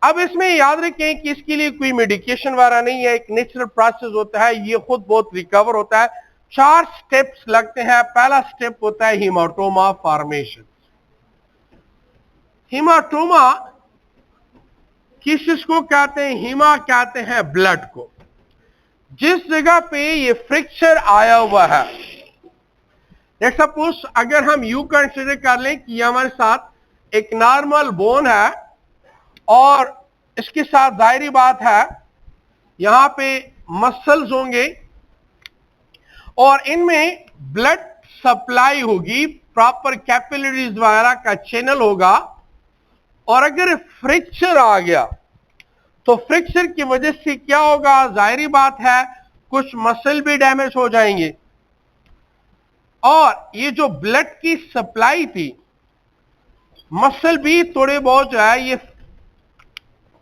अब इसमें याद रखें कि इसके लिए कोई मेडिकेशन वाला नहीं है, एक नेचुरल प्रोसेस होता है, ये खुद बहुत रिकवर होता है। 4 स्टेप्स लगते हैं। पहला स्टेप होता है हीमाटोमा फॉर्मेशन। हीमाटोमा किस चीज कहते हैं? हीमा कहते हैं ब्लड को। जिस जगह पे ये फ्रैक्चर आया हुआ है, लेट्स सपोज अगर हम यू कंसिडर कर लें कि हमारे साथ एक नॉर्मल बोन है और इसके साथ जाहिर बात है यहां पे मसल्स होंगे और इनमें ब्लड सप्लाई होगी, प्रॉपर कैपिलरीज वगैरह का चैनल होगा। और अगर फ्रैक्चर आ गया तो फ्रैक्चर की वजह से क्या होगा? जाहिर बात है कुछ मसल भी डैमेज हो जाएंगे और ये जो ब्लड की सप्लाई थी, मसल भी थोड़े बहुत जो है ये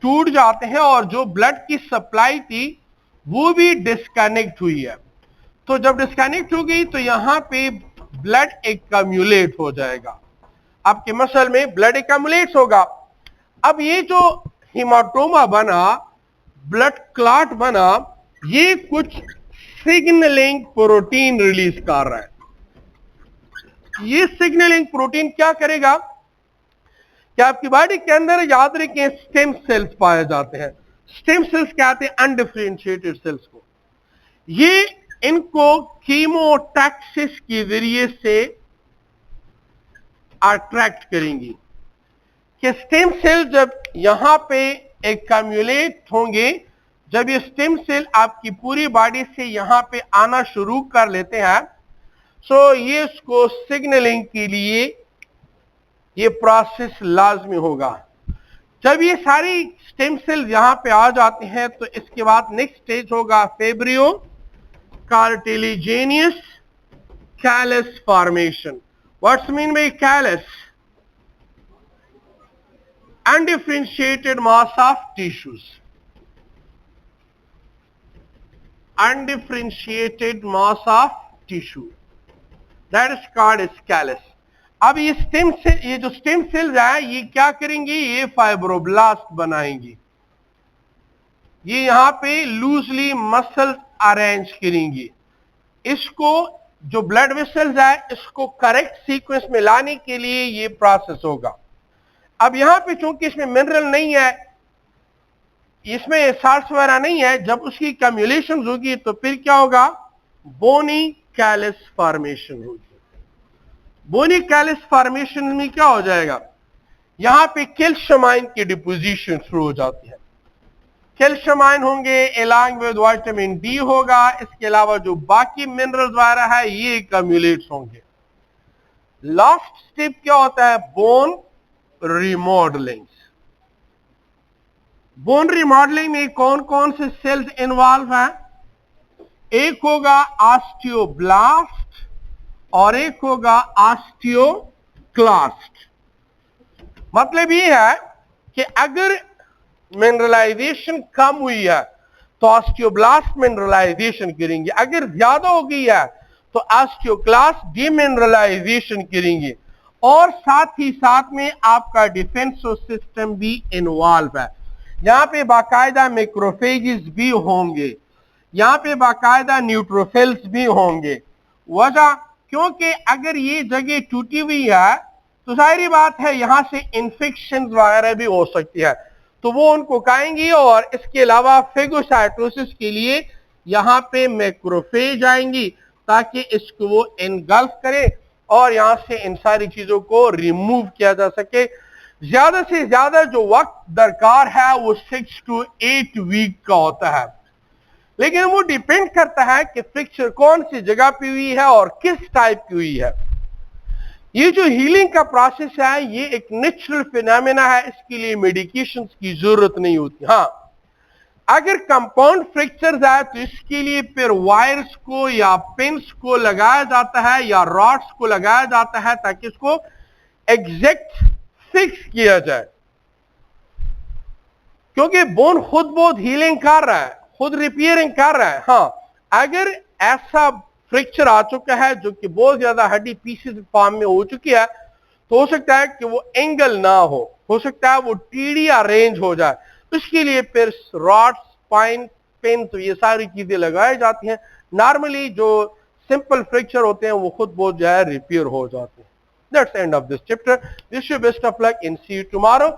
टूट जाते हैं और जो ब्लड की सप्लाई थी वो भी डिस्कनेक्ट हुई है। तो जब डिस्कनेक्ट हो गई तो यहां पे ब्लड एक्यूमुलेट हो जाएगा, आपके मसल में ब्लड एक्यूमुलेट होगा। अब ये जो हीमाटोमा बना, ब्लड क्लॉट बना, ये कुछ सिग्नलिंग प्रोटीन रिलीज कर रहा है। ये सिग्नलिंग प्रोटीन क्या करेगा कि आपकी बॉडी के अंदर याद रखें स्टेम सेल्स पाए जाते हैं। स्टेम सेल्स कहते हैं अनडिफरेंशिएटेड सेल्स को। ये इनको कीमोटैक्सिस के जरिए से अट्रैक्ट करेंगी कि स्टेम सेल जब यहां पे एक्यूमुलेट होंगे, जब ये स्टेम सेल आपकी पूरी बॉडी से यहां पे आना शुरू कर लेते हैं, सो ये इसको सिग्नलिंग के लिए ये प्रोसेस लाजमी होगा। जब ये सारी स्टेम सेल यहां पे आ जाते हैं तो इसके बाद नेक्स्ट स्टेज होगा फेब्रियो cartilaginous callus formation. What's mean by callus? Undifferentiated mass of tissues. Undifferentiated mass of tissue. That is called as callus. अब ये स्टेम सेल, ये जो स्टेम सेल्स है ये क्या करेंगी, ये फाइब्रोब्लास्ट बनाएंगी, ये यहां पे लूजली मसल्स अरेंज करेंगी, इसको जो ब्लड वेसल्स है इसको करेक्ट सीक्वेंस में लाने के लिए ये प्रोसेस होगा। अब यहां पे चूंकि इसमें मिनरल नहीं है, इसमें साल्ट्स वगैरह नहीं है, जब उसकी कम्युलेशन होगी तो फिर क्या होगा, बोनी कैलस फॉर्मेशन होगी। बोनी कैलस फॉर्मेशन में क्या हो जाएगा, यहां पे कैल्शियम की डिपोजिशन शुरू हो जाती है, कैल्शियम आयन होंगे एलॉन्ग विद विटामिन डी होगा, इसके अलावा जो बाकी मिनरल्स वगैरह है ये कम्युलेट्स होंगे। लास्ट स्टेप क्या होता है, बोन रिमॉडलिंग। बोन रिमॉडलिंग में कौन कौन से सेल्स इन्वॉल्व हैं, एक होगा ऑस्टियोब्लास्ट और एक होगा ऑस्टियोक्लास्ट। मतलब ये है कि अगर मिनरलाइजेशन कम हुई है तो ऑस्टियोब्लास्ट मिनरलाइजेशन करेंगे, अगर ज्यादा हो गई है तो ऑस्टियोक्लास्ट डीमिनरलाइजेशन करेंगे, और साथ ही साथ में आपका डिफेंसिव सिस्टम भी इन्वॉल्व है। यहां पे बाकायदा मैक्रोफेजेस भी होंगे, यहां पे बाकायदा न्यूट्रोफिल्स भी होंगे। वजह क्योंकि अगर ये जगह टूटी हुई है तो जाहिर बात है यहां से इंफेक्शन वगैरह भी हो सकती है, तो वो उनको खाएंगी, और इसके अलावा फेगोसाइटोसिस के लिए यहां पे मैक्रोफेज आएंगी ताकि इसको वो एनगल्फ करे और यहां से इन सारी चीजों को रिमूव किया जा सके। ज्यादा से ज्यादा जो वक्त दरकार है वो 6 to 8 वीक का होता है, लेकिन वो डिपेंड करता है कि फ्रैक्चर कौन सी जगह पे हुई है और किस टाइप की हुई है। ये जो हीलिंग का प्रोसेस है ये एक नेचुरल फिनोमेना है, इसके लिए मेडिकेशंस की जरूरत नहीं होती। हाँ, अगर कंपाउंड फ्रैक्चर्स है तो इसके लिए फिर वायर्स को या पिन्स को लगाया जाता है या रॉड्स को लगाया जाता है ताकि इसको एग्जैक्ट फिक्स किया जाए, क्योंकि बोन खुद बहुत हीलिंग कर रहा है, खुद रिपेयरिंग कर रहा है। हाँ, अगर ऐसा फ्रैक्चर आ चुका है जो कि बहुत ज्यादा हड्डी पीसेस फॉर्म में हो चुकी है तो हो सकता है कि वो एंगल ना हो सकता है वो टीडी अरेंज हो जाए, उसके लिए फिर रॉड्स, स्पाइन, पिन, तो ये सारी चीजें लगाई जाती हैं। नॉर्मली जो सिंपल फ्रैक्चर होते हैं वो खुद बहुत जो है रिपेयर हो जाते हैं। That's the end of this chapter. Wish you best of luck and see you tomorrow.